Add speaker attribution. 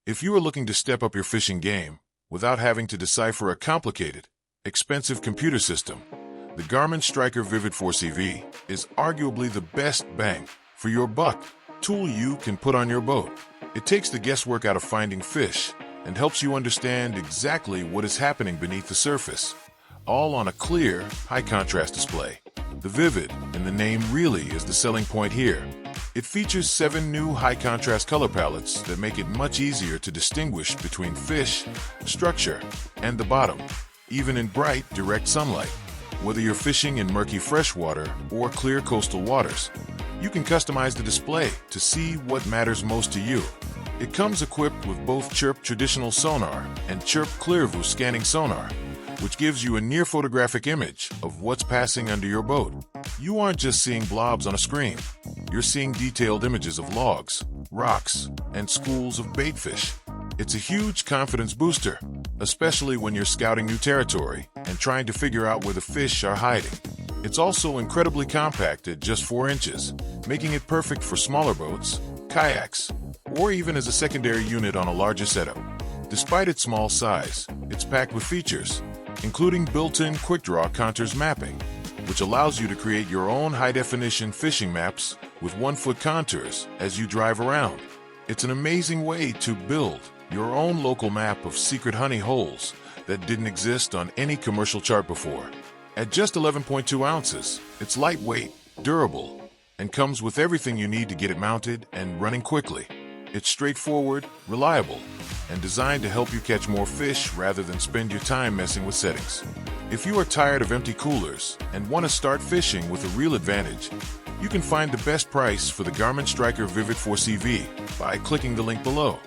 Speaker 1: If you are looking to step up your fishing game without having to decipher a complicated, expensive computer system, the Garmin Striker Vivid 4CV is arguably the best bang for your buck tool you can put on your boat. It takes the guesswork out of finding fish and helps you understand exactly what is happening beneath the surface, all on a clear, high-contrast display. The Vivid, in the name, really is the selling point here. It features 7 new high-contrast color palettes that make it much easier to distinguish between fish, structure, and the bottom, even in bright, direct sunlight. Whether you're fishing in murky freshwater or clear coastal waters, you can customize the display to see what matters most to you. It comes equipped with both CHIRP traditional sonar and CHIRP ClearVü scanning sonar, which gives you a near photographic image of what's passing under your boat. You aren't just seeing blobs on a screen. You're seeing detailed images of logs, rocks, and schools of baitfish. It's a huge confidence booster, especially when you're scouting new territory and trying to figure out where the fish are hiding. It's also incredibly compact at just 4 inches, making it perfect for smaller boats, kayaks, or even as a secondary unit on a larger setup. Despite its small size, it's packed with features, including built-in Quickdraw Contours mapping, which allows you to create your own high-definition fishing maps with 1-foot contours as you drive around. It's an amazing way to build your own local map of secret honey holes that didn't exist on any commercial chart before. At just 11.2 ounces, it's lightweight, durable, and comes with everything you need to get it mounted and running quickly. It's straightforward, reliable, and designed to help you catch more fish rather than spend your time messing with settings. If you are tired of empty coolers and want to start fishing with a real advantage, you can find the best price for the Garmin Striker Vivid 4CV by clicking the link below.